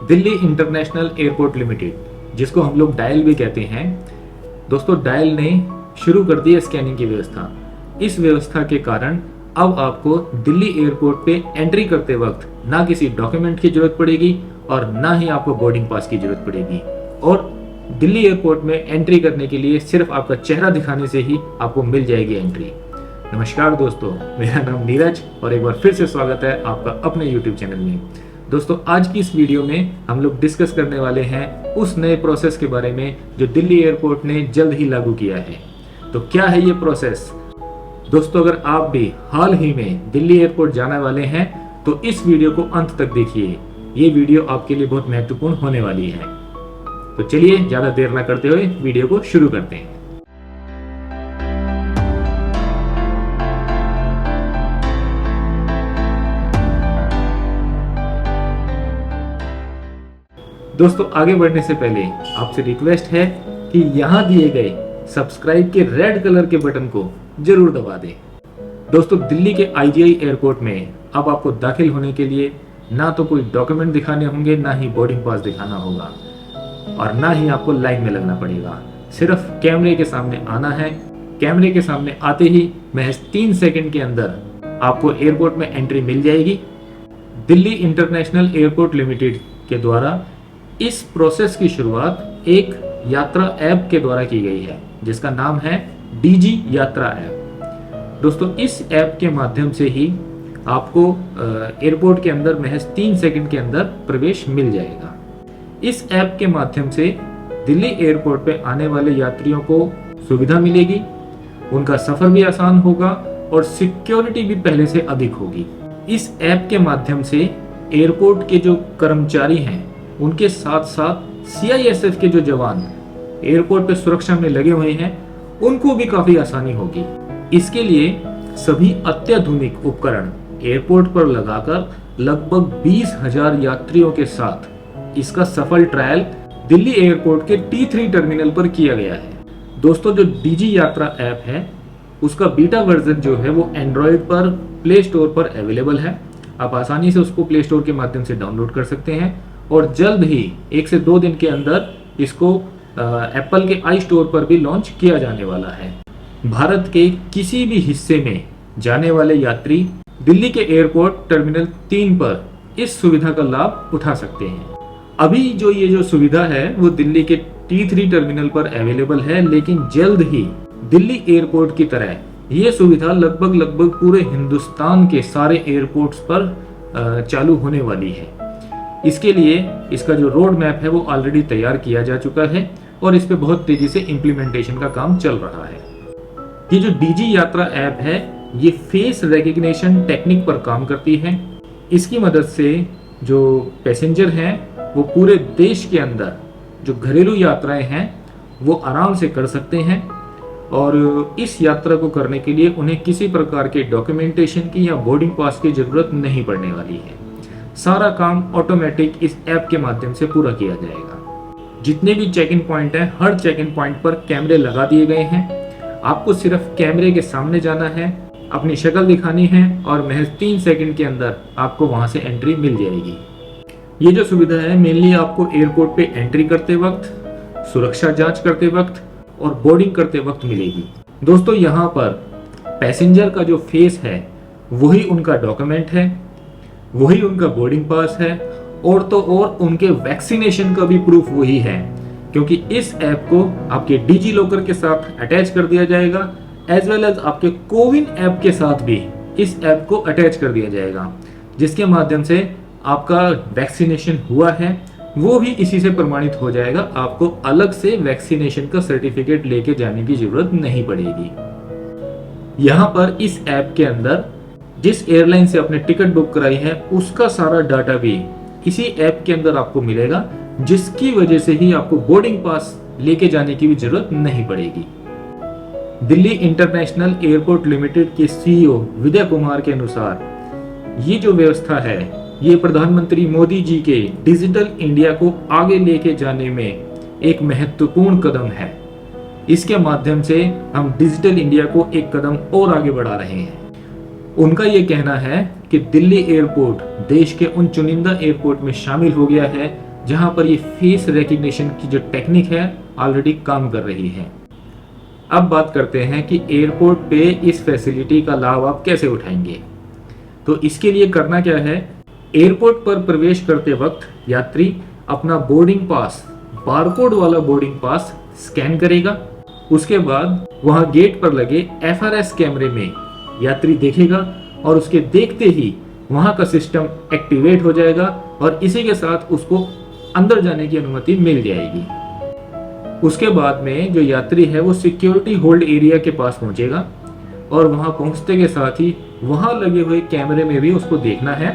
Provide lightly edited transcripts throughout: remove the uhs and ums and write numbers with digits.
Delhi international airport limited, जिसको हम लोग डायल भी कहते हैं। दोस्तों, डायल ने शुरू कर दी है स्कैनिंग की व्यवस्था। इस व्यवस्था के कारण अब आपको दिल्ली एयरपोर्ट पे एंट्री करते वक्त ना किसी डॉक्यूमेंट की जरूरत पड़ेगी और ना ही आपको बोर्डिंग पास की जरूरत पड़ेगी। और दिल्ली एयरपोर्ट में एंट्री करने के लिए सिर्फ आपका चेहरा दिखाने से ही आपको मिल जाएगी एंट्री। नमस्कार दोस्तों, मेरा नाम नीरज और एक बार फिर से स्वागत है आपका अपने YouTube चैनल में। दोस्तों, आज की इस वीडियो में हम लोग डिस्कस करने वाले हैं उस नए प्रोसेस के बारे में जो दिल्ली एयरपोर्ट ने जल्द ही लागू किया है। तो क्या है ये प्रोसेस? दोस्तों, अगर आप भी हाल ही में दिल्ली एयरपोर्ट जाने वाले हैं तो इस वीडियो को अंत तक देखिए। ये वीडियो आपके लिए बहुत महत्वपूर्ण होने वाली है। तो चलिए ज्यादा देर न करते हुए वीडियो को शुरू करते हैं। दोस्तों, आगे बढ़ने से पहले आपसे रिक्वेस्ट है कि यहाँ दिए गए सब्सक्राइब के रेड कलर के बटन को जरूर दबा दें। दोस्तों, दिल्ली के IGI एयरपोर्ट में अब आपको दाखिल होने के लिए ना तो कोई डॉक्यूमेंट दिखाने होंगे, ना ही बोर्डिंग पास दिखाना होगा और ना ही आपको लाइन में लगना पड़ेगा। सिर्फ कैमरे के सामने आना है। कैमरे के सामने आते ही महज 3 सेकंड के अंदर आपको एयरपोर्ट में एंट्री मिल जाएगी। दिल्ली इंटरनेशनल एयरपोर्ट लिमिटेड के द्वारा इस प्रोसेस की शुरुआत एक यात्रा ऐप के द्वारा की गई है, जिसका नाम है DG यात्रा ऐप। दोस्तों, इस ऐप के माध्यम से ही आपको एयरपोर्ट के अंदर महज 3 सेकंड के अंदर प्रवेश मिल जाएगा। इस ऐप के माध्यम से दिल्ली एयरपोर्ट पे आने वाले यात्रियों को सुविधा मिलेगी, उनका सफर भी आसान होगा और सिक्योरिटी भी पहले से अधिक होगी। इस ऐप के माध्यम से एयरपोर्ट के जो कर्मचारी हैं, उनके साथ साथ CISF के जो जवान एयरपोर्ट पे सुरक्षा में लगे हुए हैं, उनको भी काफी आसानी होगी। इसके लिए सभी अत्याधुनिक उपकरण एयरपोर्ट पर लगाकर लगभग 20,000 यात्रियों के साथ इसका सफल ट्रायल दिल्ली एयरपोर्ट के T3 टर्मिनल पर किया गया है। दोस्तों, जो DG यात्रा ऐप है उसका बीटा वर्जन जो है वो एंड्रॉयड पर प्ले स्टोर पर अवेलेबल है। आप आसानी से उसको प्ले स्टोर के माध्यम से डाउनलोड कर सकते हैं और जल्द ही 1 से 2 दिन के अंदर इसको एप्पल के iStore पर भी लॉन्च किया जाने वाला है। भारत के किसी भी हिस्से में जाने वाले यात्री दिल्ली के एयरपोर्ट टर्मिनल 3 पर इस सुविधा का लाभ उठा सकते हैं। अभी जो सुविधा है वो दिल्ली के T3 टर्मिनल पर अवेलेबल है, लेकिन जल्द ही दिल्ली एयरपोर्ट की तरह ये सुविधा लगभग पूरे हिंदुस्तान के सारे एयरपोर्ट्स पर चालू होने वाली है। इसके लिए इसका जो रोड मैप है वो ऑलरेडी तैयार किया जा चुका है और इस पे बहुत तेजी से इम्प्लीमेंटेशन का काम चल रहा है। ये जो DG यात्रा ऐप है ये फेस रिकग्निशन टेक्निक पर काम करती है। इसकी मदद से जो पैसेंजर हैं वो पूरे देश के अंदर जो घरेलू यात्राएं हैं वो आराम से कर सकते हैं और इस यात्रा को करने के लिए उन्हें किसी प्रकार के डॉक्यूमेंटेशन की या बोर्डिंग पास की जरूरत नहीं पड़ने वाली है। सारा काम ऑटोमेटिक इस ऐप के माध्यम से पूरा किया जाएगा। जितने भी चेक इन पॉइंट हैं, हर चेक इन पॉइंट पर कैमरे लगा दिए गए हैं। आपको सिर्फ कैमरे के सामने जाना है, अपनी शक्ल दिखानी है और महज 3 सेकंड के अंदर आपको वहां से एंट्री मिल जाएगी। ये जो सुविधा है मेनली आपको एयरपोर्ट पे एंट्री करते वक्त, सुरक्षा जांच करते वक्त और बोर्डिंग करते वक्त मिलेगी। दोस्तों, यहाँ पर पैसेंजर का जो फेस है वही उनका डॉक्यूमेंट है, वही उनका बोर्डिंग पास है और तो और उनके वैक्सीनेशन का भी प्रूफ वही है, क्योंकि इस ऐप को आपके DG लॉकर के साथ अटैच कर दिया जाएगा एज वेल एज आपके कोविन ऐप के साथ भी इस ऐप को अटैच कर दिया जाएगा, जिसके माध्यम से आपका वैक्सीनेशन हुआ है वो भी इसी से प्रमाणित हो जाएगा। आपको अलग से वैक्सीनेशन का सर्टिफिकेट लेके जाने की जरूरत नहीं पड़ेगी। यहाँ पर इस ऐप के अंदर जिस एयरलाइन से आपने टिकट बुक कराई है उसका सारा डाटा भी इसी ऐप के अंदर आपको मिलेगा, जिसकी वजह से ही आपको बोर्डिंग पास लेके जाने की भी जरूरत नहीं पड़ेगी। दिल्ली इंटरनेशनल एयरपोर्ट लिमिटेड के CEO विजय कुमार के अनुसार ये जो व्यवस्था है ये प्रधानमंत्री मोदी जी के डिजिटल इंडिया को आगे लेके जाने में एक महत्वपूर्ण कदम है। इसके माध्यम से हम डिजिटल इंडिया को एक कदम और आगे बढ़ा रहे हैं। उनका ये कहना है कि दिल्ली एयरपोर्ट देश के उन चुनिंदा एयरपोर्ट में शामिल हो गया है जहां पर ये फेस रिकग्निशन की जो टेक्निक है ऑलरेडी काम कर रही है। अब बात करते हैं कि एयरपोर्ट पे इस फैसिलिटी का लाभ आप कैसे उठाएंगे। तो इसके लिए करना क्या है, एयरपोर्ट पर प्रवेश करते वक्त यात्री अपना बोर्डिंग पास, बारकोड वाला बोर्डिंग पास स्कैन करेगा। उसके बाद वहां गेट पर लगे FRS कैमरे में यात्री देखेगा और उसके देखते ही वहां का सिस्टम एक्टिवेट हो जाएगा और इसी के साथ उसको अंदर जाने की अनुमति मिल जाएगी। उसके बाद में जो यात्री है वो सिक्योरिटी होल्ड एरिया के पास पहुंचेगा और वहां पहुंचते के साथ ही वहां लगे हुए कैमरे में भी उसको देखना है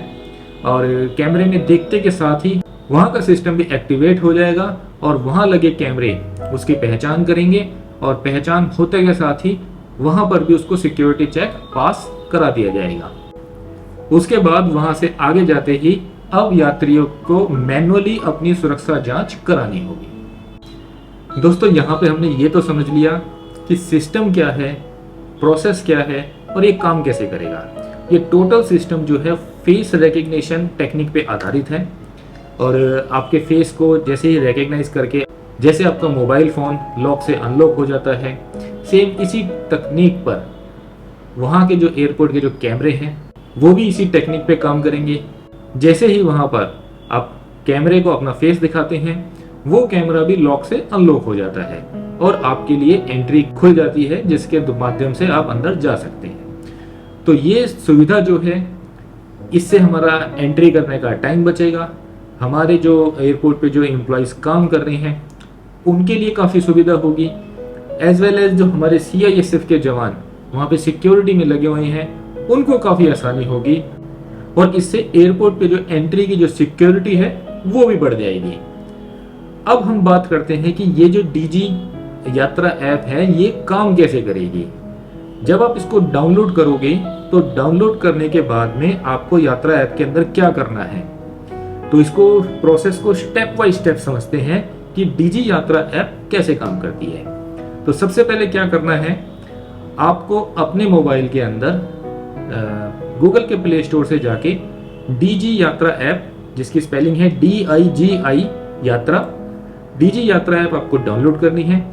और कैमरे में देखते के साथ ही वहां का सिस्टम भी एक्टिवेट हो जाएगा और वहां लगे कैमरे उसकी पहचान करेंगे और पहचान होते के साथ ही वहां पर भी उसको सिक्योरिटी चेक पास करा दिया जाएगा। उसके बाद वहां से आगे जाते ही अब यात्रियों को मैनुअली अपनी सुरक्षा जांच करानी होगी। दोस्तों यहाँ पे हमने ये तो समझ लिया कि सिस्टम क्या है, प्रोसेस क्या है और ये काम कैसे करेगा। ये टोटल सिस्टम जो है फेस रिकग्निशन टेक्निक पे आधारित है और आपके फेस को जैसे ही रिकग्नाइज करके जैसे आपका मोबाइल फ़ोन लॉक से अनलॉक हो जाता है, सेम इसी तकनीक पर वहाँ के जो एयरपोर्ट के जो कैमरे हैं वो भी इसी टेक्निक पे काम करेंगे। जैसे ही वहाँ पर आप कैमरे को अपना फेस दिखाते हैं वो कैमरा भी लॉक से अनलॉक हो जाता है और आपके लिए एंट्री खुल जाती है जिसके माध्यम से आप अंदर जा सकते हैं। तो ये सुविधा जो है इससे हमारा एंट्री करने का टाइम बचेगा। हमारे जो एयरपोर्ट पे जो एम्प्लॉयज़ काम कर रहे हैं उनके लिए काफ़ी सुविधा होगी, एज वेल एज जो हमारे CISF के जवान वहाँ पे सिक्योरिटी में लगे हुए हैं उनको काफ़ी आसानी होगी और इससे एयरपोर्ट पे जो एंट्री की जो सिक्योरिटी है वो भी बढ़ जाएगी। अब हम बात करते हैं कि ये जो DG यात्रा ऐप है ये काम कैसे करेगी। जब आप इसको डाउनलोड करोगे तो डाउनलोड करने के बाद में आपको यात्रा ऐप के अंदर क्या करना है, तो इसको प्रोसेस को स्टेप बाय स्टेप समझते हैं कि DG यात्रा ऐप कैसे काम करती है। तो सबसे पहले क्या करना है, आपको अपने मोबाइल के अंदर गूगल के प्ले स्टोर से जाके DG यात्रा ऐप, जिसकी स्पेलिंग है DIGI यात्रा, DG यात्रा ऐप आपको डाउनलोड करनी है।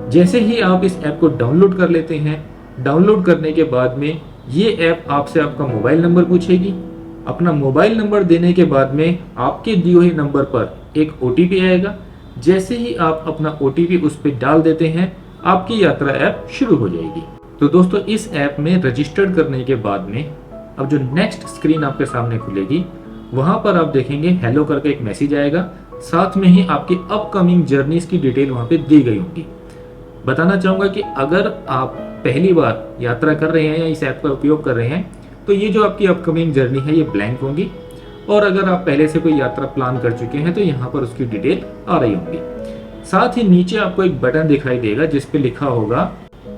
जैसे ही आप इस ऐप को डाउनलोड कर लेते हैं, डाउनलोड करने के बाद में ये ऐप आपसे आपका मोबाइल नंबर पूछेगी। अपना मोबाइल नंबर देने के बाद में आपके दिए हुए नंबर पर एक OTP आएगा। जैसे ही आप अपना OTP उस पर डाल देते हैं आपकी यात्रा ऐप शुरू हो जाएगी। तो दोस्तों इस ऐप में रजिस्टर्ड करने के बाद में अब जो नेक्स्ट स्क्रीन आपके सामने खुलेगी वहां पर आप देखेंगे हेलो करके एक मैसेज आएगा, साथ में ही आपकी अपकमिंग जर्नीज की डिटेल वहां पे दी गई होगी। बताना चाहूंगा कि अगर आप पहली बार यात्रा कर रहे हैं या इस ऐप का उपयोग कर रहे हैं तो ये जो आपकी अपकमिंग जर्नी है ये ब्लैंक होंगी और अगर आप पहले से कोई यात्रा प्लान कर चुके हैं तो यहाँ पर उसकी डिटेल आ रही होगी। साथ ही नीचे आपको एक बटन दिखाई देगा जिस पे लिखा होगा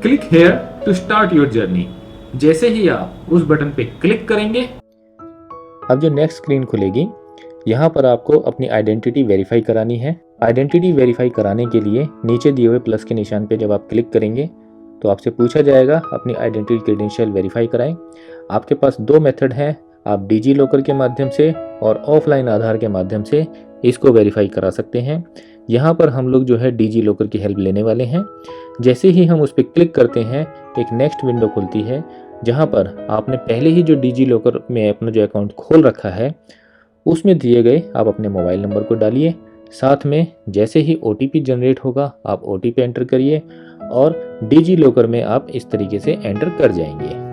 click here to start your journey. जैसे ही आप उस बटन पे क्लिक करेंगे अब जो नेक्स्ट स्क्रीन खुलेगी यहाँ पर आपको अपनी आइडेंटिटी वेरीफाई करानी है। आइडेंटिटी वेरीफाई कराने के लिए नीचे दिए हुए प्लस के निशान पे जब आप क्लिक करेंगे तो आपसे पूछा जाएगा अपनी आइडेंटिटी क्रेडेंशियल वेरीफाई कराएं। आपके पास दो मेथड हैं, आप डिजी लॉकर के माध्यम से और ऑफलाइन आधार के माध्यम से इसको वेरीफाई करा सकते हैं। यहाँ पर हम लोग जो है डिजी लॉकर की हेल्प लेने वाले हैं। जैसे ही हम उस पर क्लिक करते हैं एक नेक्स्ट विंडो खुलती है जहाँ पर आपने पहले ही जो डिजी लॉकर में अपना जो अकाउंट खोल रखा है उसमें दिए गए आप अपने मोबाइल नंबर को डालिए। साथ में जैसे ही OTP जनरेट होगा आप OTP एंटर करिए और डिजी लॉकर में आप इस तरीके से एंटर कर जाएंगे।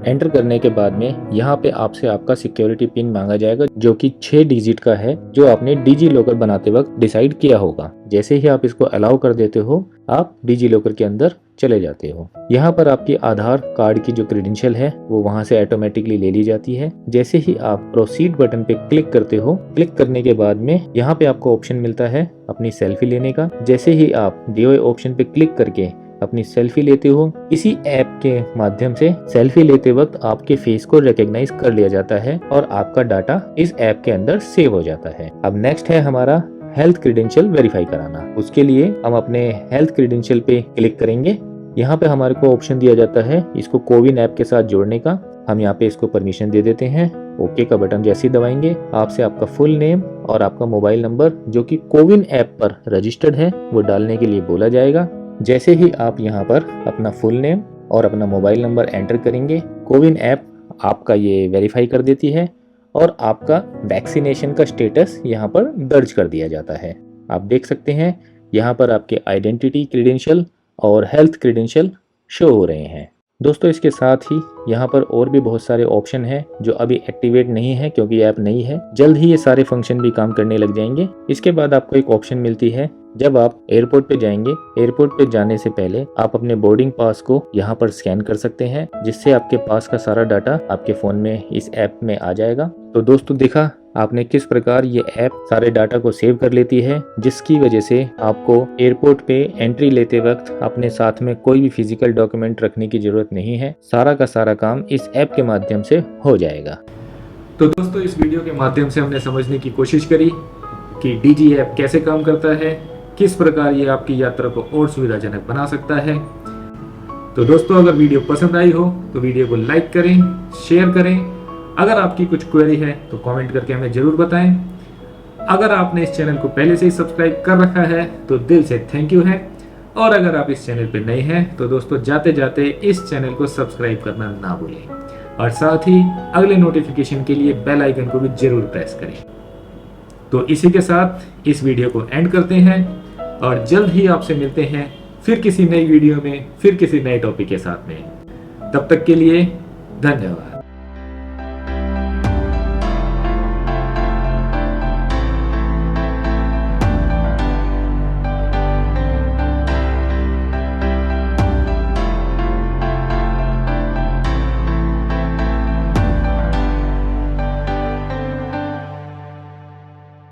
एंटर करने के बाद में यहाँ पे आपसे आपका सिक्योरिटी पिन मांगा जाएगा जो कि 6 डिजिट का है जो आपने डिजी लॉकर बनाते वक्त डिसाइड किया होगा। जैसे ही आप इसको अलाउ कर देते हो आप डिजी लॉकर के अंदर चले जाते हो। यहाँ पर आपकी आधार कार्ड की जो क्रेडेंशियल है वो वहाँ से ऑटोमेटिकली ले ली जाती है। जैसे ही आप प्रोसीड बटन पे क्लिक करते हो, क्लिक करने के बाद में यहाँ पे आपको ऑप्शन मिलता है अपनी सेल्फी लेने का। जैसे ही आप दिए हुए ऑप्शन पे क्लिक करके अपनी सेल्फी लेते हो, इसी ऐप के माध्यम से सेल्फी लेते वक्त आपके फेस को रिकॉग्नाइज कर लिया जाता है और आपका डाटा इस ऐप के अंदर सेव हो जाता है। अब नेक्स्ट है हमारा हेल्थ क्रेडेंशियल वेरीफाई कराना। उसके लिए हम अपने हेल्थ क्रेडेंशियल पे क्लिक करेंगे। यहाँ पे हमारे को ऑप्शन दिया जाता है इसको कोविन ऐप के साथ जोड़ने का। हम यहाँ पे इसको परमिशन दे देते हैं। ओके का बटन जैसे ही दबाएंगे आपसे आपका फुल नेम और आपका मोबाइल नंबर जो कि कोविन ऐप पर रजिस्टर्ड है वो डालने के लिए बोला जाएगा। जैसे ही आप यहाँ पर अपना फुल नेम और अपना मोबाइल नंबर एंटर करेंगे, कोविन ऐप आपका ये वेरीफाई कर देती है और आपका वैक्सीनेशन का स्टेटस यहाँ पर दर्ज कर दिया जाता है। आप देख सकते हैं यहाँ पर आपके आइडेंटिटी क्रेडेंशियल और हेल्थ क्रेडेंशियल शो हो रहे हैं। दोस्तों इसके साथ ही यहाँ पर और भी बहुत सारे ऑप्शन हैं जो अभी एक्टिवेट नहीं है क्योंकि ऐप नई है। जल्द ही ये सारे फंक्शन भी काम करने लग जाएंगे। इसके बाद आपको एक ऑप्शन मिलती है, जब आप एयरपोर्ट पे जाएंगे, एयरपोर्ट पे जाने से पहले आप अपने बोर्डिंग पास को यहाँ पर स्कैन कर सकते हैं, जिससे आपके पास का सारा डाटा आपके फोन में इस ऐप में आ जाएगा। तो दोस्तों देखा आपने किस प्रकार ये ऐप सारे डाटा को सेव कर लेती है, जिसकी वजह से आपको एयरपोर्ट पे एंट्री लेते वक्त अपने साथ में कोई भी फिजिकल डॉक्यूमेंट रखने की जरूरत नहीं है। सारा का सारा काम इस ऐप के माध्यम से हो जाएगा। तो दोस्तों इस वीडियो के माध्यम से हमने समझने की कोशिश करी कि डीजी ऐप कैसे काम करता है, किस प्रकार ये आपकी यात्रा को और सुविधाजनक बना सकता है। तो दोस्तों अगर वीडियो पसंद आई हो तो वीडियो को लाइक करें, शेयर करें। अगर आपकी कुछ क्वेरी है तो कमेंट करके हमें जरूर बताएं। अगर आपने इस चैनल को पहले से ही सब्सक्राइब कर रखा है तो दिल से थैंक यू है, और अगर आप इस चैनल पर नए हैं तो दोस्तों जाते जाते इस चैनल को सब्सक्राइब करना ना भूलें, और साथ ही अगले नोटिफिकेशन के लिए बेल आइकन को भी जरूर प्रेस करें। तो इसी के साथ इस वीडियो को एंड करते हैं और जल्द ही आपसे मिलते हैं फिर किसी नई वीडियो में, फिर किसी नए टॉपिक के साथ में। तब तक के लिए धन्यवाद।